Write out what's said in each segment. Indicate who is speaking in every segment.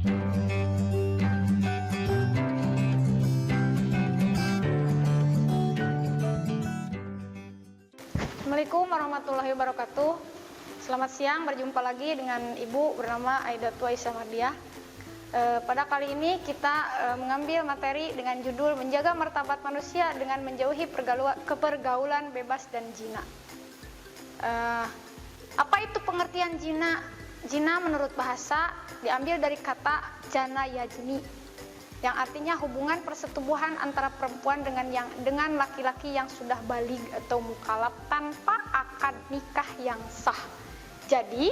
Speaker 1: Assalamualaikum warahmatullahi wabarakatuh. Selamat siang, berjumpa lagi dengan Ibu bernama Aidatul Aisyah Mardiah. Pada kali ini kita mengambil materi dengan judul Menjaga Martabat Manusia dengan Menjauhi Pergaulan Bebas dan Zina. Apa itu pengertian zina? Zina menurut bahasa diambil dari kata jana yajni, yang artinya hubungan persetubuhan antara perempuan dengan laki-laki yang sudah baligh atau mukallaf tanpa akad nikah yang sah. Jadi,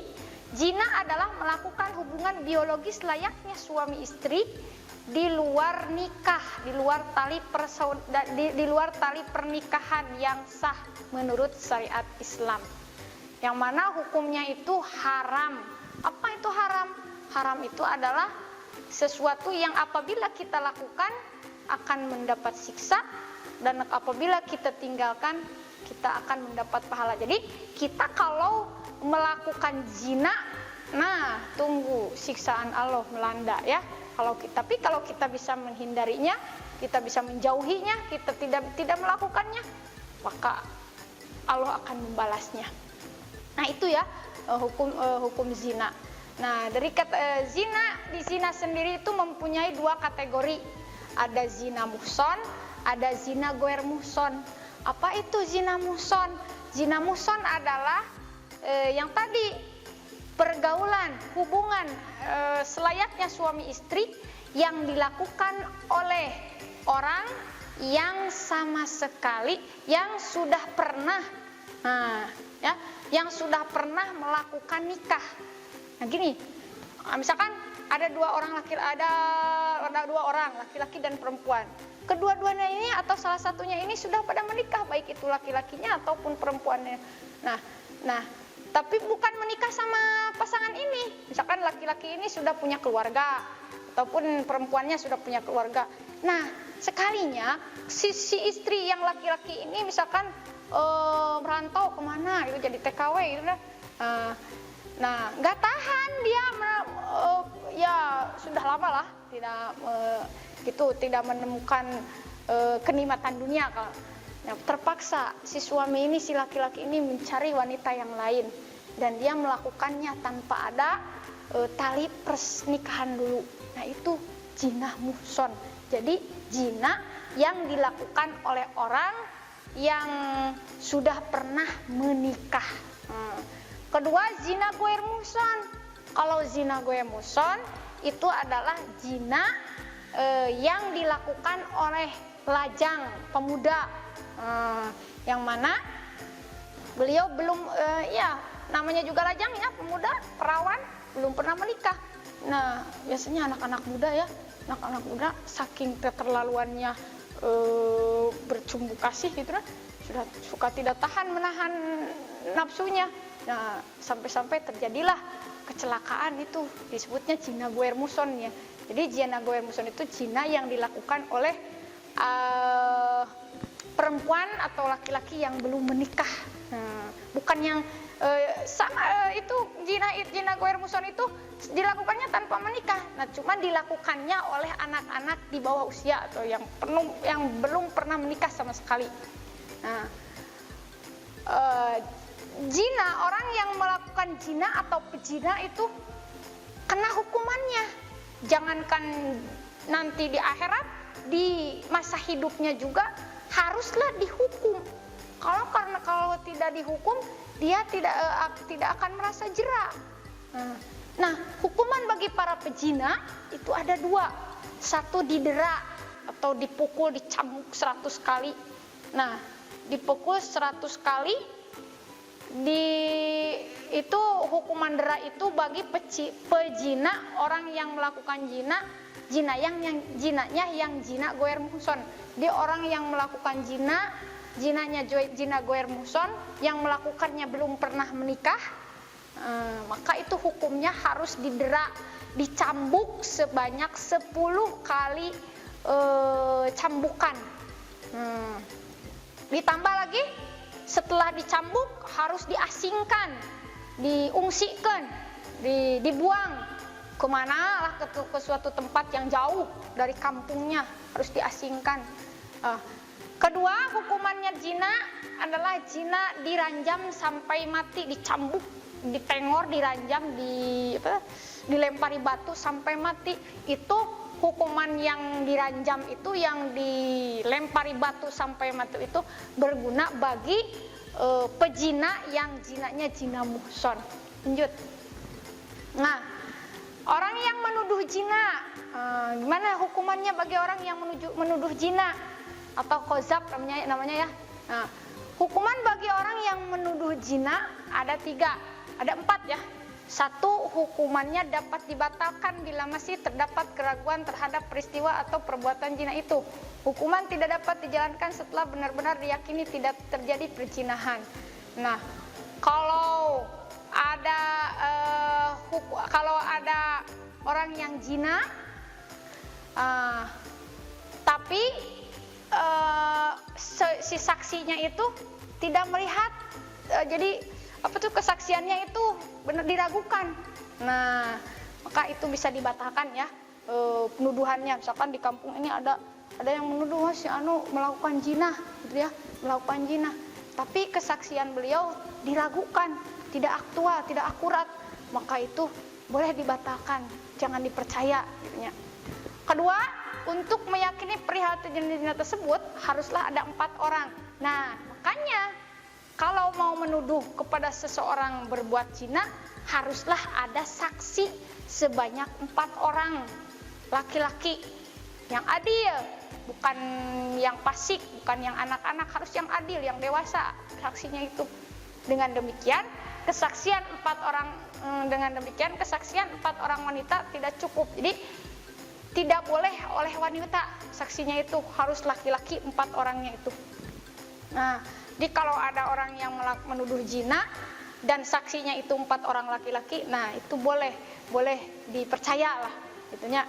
Speaker 1: zina adalah melakukan hubungan biologis layaknya suami istri di luar nikah, di luar tali pernikahan yang sah menurut syariat Islam. Yang mana hukumnya itu haram. Apa itu haram? Haram itu adalah sesuatu yang apabila kita lakukan akan mendapat siksa, dan apabila kita tinggalkan kita akan mendapat pahala. Jadi kita kalau melakukan zina, nah tunggu siksaan Allah melanda ya. Tapi kalau kita bisa menghindarinya, kita bisa menjauhinya, kita tidak melakukannya, maka Allah akan membalasnya. Nah itu ya hukum zina. Nah, dari kata zina sendiri itu mempunyai dua kategori. Ada zina muhson, ada zina goer muhson. Apa itu zina muhson? Zina muhson adalah yang tadi pergaulan, hubungan selayaknya suami istri yang dilakukan oleh orang yang sama sekali yang sudah pernah melakukan nikah. Nah gini, misalkan ada dua orang laki-laki dan perempuan. Kedua-duanya ini atau salah satunya ini sudah pada menikah, baik itu laki-lakinya ataupun perempuannya. Nah, tapi bukan menikah sama pasangan ini. Misalkan laki-laki ini sudah punya keluarga ataupun perempuannya sudah punya keluarga. Nah, sekalinya si istri yang laki-laki ini misalkan merantau kemana gitu, jadi TKW gitu kan. Nah, nggak tahan dia, ya sudah lama lah tidak menemukan kenikmatan dunia. Nah, terpaksa si suami ini, si laki-laki ini mencari wanita yang lain dan dia melakukannya tanpa ada tali pernikahan dulu. Nah, itu zina muhson. Jadi zina yang dilakukan oleh orang yang sudah pernah menikah. Kedua, zina goer muhson. Kalau zina goer muhson itu adalah zina yang dilakukan oleh lajang pemuda, yang mana beliau belum namanya juga lajang ya, pemuda, perawan, belum pernah menikah. Nah, biasanya anak-anak muda saking keterlaluannya bercumbu kasih gitu kan, sudah suka tidak tahan menahan nafsunya. Nah, sampai-sampai terjadilah kecelakaan, itu disebutnya zina goer muhson ya. Jadi zina goer muhson itu zina yang dilakukan oleh perempuan atau laki-laki yang belum menikah. Nah, bukan yang itu zina goer muhson itu dilakukannya tanpa menikah. Nah, cuma dilakukannya oleh anak-anak di bawah usia atau yang belum pernah menikah sama sekali. Nah, zina, orang yang melakukan zina atau pezina itu kena hukumannya. Jangankan nanti di akhirat, di masa hidupnya juga haruslah dihukum. Kalau tidak dihukum, dia tidak akan merasa jera. Nah, hukuman bagi para pezina itu ada dua. Satu, didera atau dipukul, dicambuk 100 kali. Nah, dipukul 100 kali, itu hukuman dera itu bagi pezina, orang yang melakukan zinanya yang zina goer muhson. Dia orang yang melakukan zinanya zina goer muhson, yang melakukannya belum pernah menikah, maka itu hukumnya harus didera, dicambuk sebanyak 10 kali cambukan. Ditambah lagi, setelah dicambuk harus diasingkan, diungsikan, dibuang kemana lah ke suatu tempat yang jauh dari kampungnya, harus diasingkan. Kedua, hukumannya zina adalah zina diranjam sampai mati, dicambuk, ditengor, diranjam, dilempari batu sampai mati. Itu hukuman yang diranjam itu, yang dilempari batu sampai mati itu berguna bagi pezina yang zinanya zina muhson. Lanjut. Nah, orang yang menuduh zina, gimana hukumannya bagi orang yang menuduh zina atau qazaf namanya ya. Nah, hukuman bagi orang yang menuduh zina ada 4 ya. 1, hukumannya dapat dibatalkan bila masih terdapat keraguan terhadap peristiwa atau perbuatan zina itu. Hukuman tidak dapat dijalankan setelah benar-benar diyakini tidak terjadi perzinahan. Nah, kalau ada orang yang zina, tapi si saksinya itu tidak melihat, jadi kesaksiannya itu benar diragukan. Nah, maka itu bisa dibatalkan ya penuduhannya. Misalkan di kampung ini ada yang menuduh si anu melakukan zina, gitu ya, melakukan zina. Tapi kesaksian beliau diragukan, tidak aktual, tidak akurat, maka itu boleh dibatalkan, jangan dipercaya, gitu ya. Kedua, untuk meyakini perihal zina tersebut haruslah ada 4 orang. Nah, makanya kalau mau menuduh kepada seseorang berbuat zina, haruslah ada saksi sebanyak 4 orang laki-laki yang adil, bukan yang fasik, bukan yang anak-anak, harus yang adil, yang dewasa saksinya itu. Dengan demikian kesaksian 4 orang wanita tidak cukup. Jadi tidak boleh oleh wanita saksinya itu, harus laki-laki 4 orangnya itu. Nah, jadi kalau ada orang yang menuduh zina dan saksinya itu 4 orang laki-laki, nah itu boleh dipercaya lah, gitunya.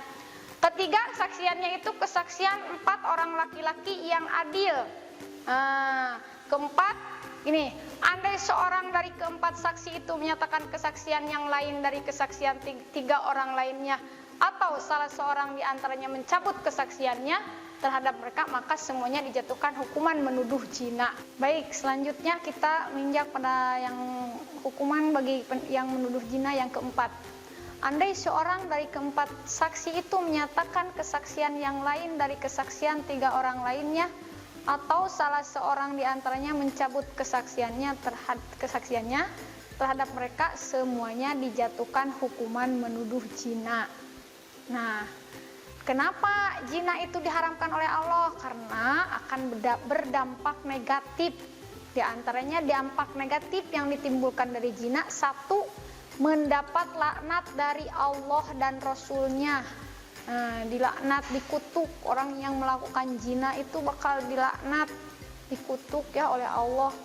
Speaker 1: Ketiga, saksiannya itu kesaksian 4 orang laki-laki yang adil. Keempat, ini, andai seorang dari keempat saksi itu menyatakan kesaksian yang lain dari kesaksian 3 orang lainnya, atau salah seorang di antaranya mencabut kesaksiannya terhadap mereka, maka semuanya dijatuhkan hukuman menuduh zina. Baik, selanjutnya kita menginjak pada yang hukuman bagi yang menuduh zina yang keempat. Andai seorang dari keempat saksi itu menyatakan kesaksian yang lain dari kesaksian 3 orang lainnya, atau salah seorang di antaranya mencabut kesaksiannya terhadap mereka, semuanya dijatuhkan hukuman menuduh zina. Nah, kenapa zina itu diharamkan oleh Allah? Karena akan berdampak negatif. Di antaranya dampak negatif yang ditimbulkan dari zina, 1, mendapat laknat dari Allah dan Rasulnya. Dilaknat, dikutuk. Orang yang melakukan zina itu bakal dilaknat, dikutuk ya oleh Allah.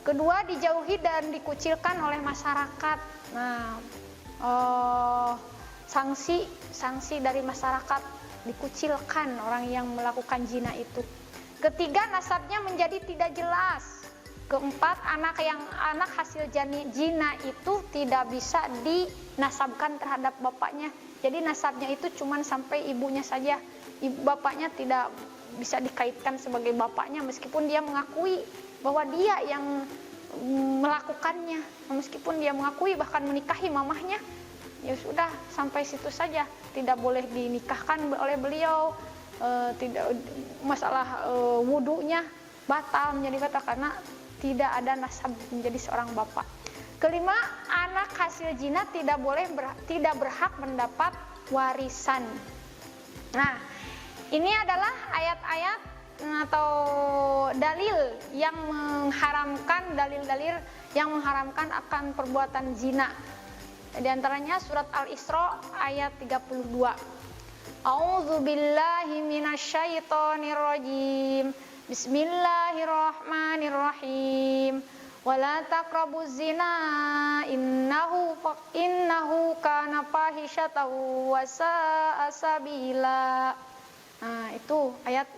Speaker 1: Kedua, dijauhi dan dikucilkan oleh masyarakat. Nah, sanksi dari masyarakat, dikucilkan orang yang melakukan zina itu. Ketiga, nasabnya menjadi tidak jelas. Keempat, anak hasil zina itu tidak bisa dinasabkan terhadap bapaknya. Jadi nasabnya itu cuma sampai ibunya saja. Bapaknya tidak bisa dikaitkan sebagai bapaknya meskipun dia mengakui bahwa dia yang melakukannya. Meskipun dia mengakui bahkan menikahi mamahnya, ya sudah sampai situ saja, tidak boleh dinikahkan oleh beliau. Tidak, masalah wudunya menjadi batal karena tidak ada nasab menjadi seorang bapak. Kelima, anak hasil zina tidak berhak mendapat warisan. Nah, ini adalah ayat-ayat atau dalil yang mengharamkan akan perbuatan zina. Di antaranya surat Al-Isra ayat 32. A'udzubillahi minasyaitonirrajim. Bismillahirrahmanirrahim. Wala taqrabuz zina innahu kana fahisyatan wa sa'a sabila. Nah, itu ayat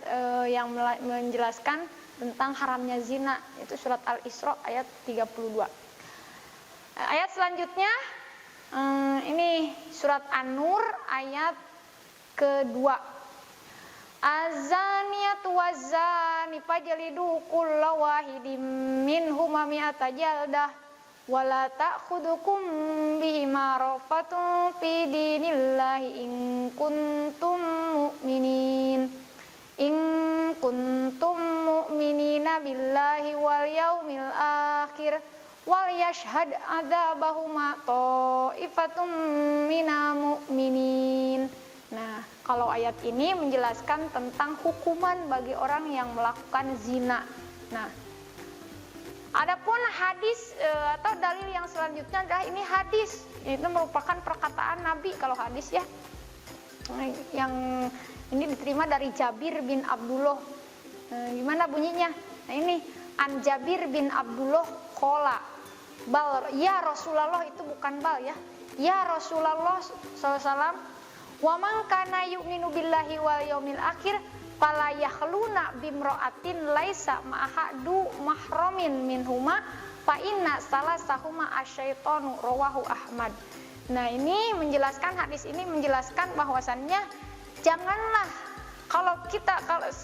Speaker 1: yang menjelaskan tentang haramnya zina, itu surat Al-Isra ayat 32. Ayat selanjutnya Ini surat An-Nur ayat kedua. Azaniyatu wazani fajlidu kulla wahidin minhuma mi'ata jaldah wala ta'khudukum bihima rafatun fi dinillahi in kuntum mu'minina billahi wal yaumil akhir wal yashhad adzabahuma ta'ifatum minal mu'minin. Nah, kalau ayat ini menjelaskan tentang hukuman bagi orang yang melakukan zina. Nah, adapun hadis atau dalil yang selanjutnya adalah ini hadis. Itu merupakan perkataan Nabi kalau hadis ya. Yang ini diterima dari Jabir bin Abdullah. Gimana bunyinya? Nah, ini an Jabir bin Abdullah qala bal ya Rasulullah, itu bukan bal ya. Ya Rasulullah SAW, wa man kana yu'minu billahi wal yaumil akhir fala yakhluna bimra'atin laisa ma'ahadu mahramin minhuma fa inna salasahuma asyaitonu rawahu Ahmad. Nah, ini menjelaskan, hadis ini menjelaskan bahwasannya janganlah kalau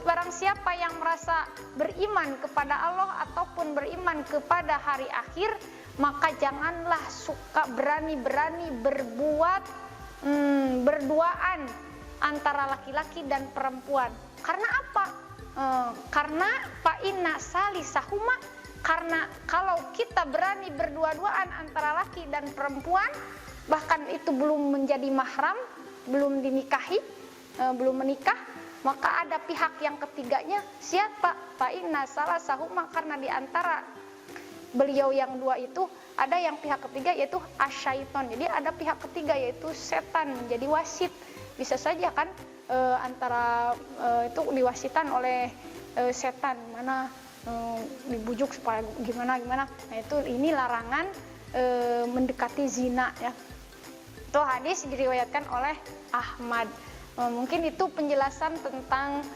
Speaker 1: barang siapa yang merasa beriman kepada Allah ataupun beriman kepada hari akhir, maka janganlah suka berani-berani berbuat berduaan antara laki-laki dan perempuan. Karena apa? Karena fa inna salisahuma, karena kalau kita berani berdua-duaan antara laki dan perempuan, bahkan itu belum menjadi mahram, belum dinikahi, belum menikah, maka ada pihak yang ketiganya. Siapa? Fa inna salasahuma, karena di antara beliau yang dua itu ada yang pihak ketiga yaitu asyaiton. Jadi ada pihak ketiga yaitu setan menjadi wasit. Bisa saja kan antara itu diwasitan oleh setan, mana dibujuk supaya gimana. Nah, ini larangan mendekati zina ya. Itu hadis diriwayatkan oleh Ahmad. Mungkin itu penjelasan tentang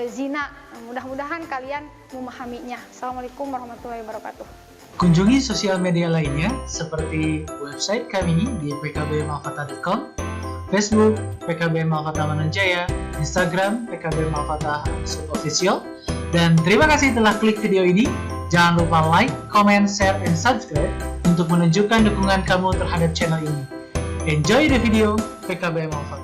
Speaker 1: zina. Mudah-mudahan kalian memahaminya. Assalamualaikum warahmatullahi wabarakatuh.
Speaker 2: Kunjungi sosial media lainnya seperti website kami di pkbmalfata.com, Facebook PKB Malfata Mananjaya, Instagram PKB Malfata _official. Dan terima kasih telah klik video ini. Jangan lupa like, comment, share, and subscribe untuk menunjukkan dukungan kamu terhadap channel ini. Enjoy the video PKB Malfata.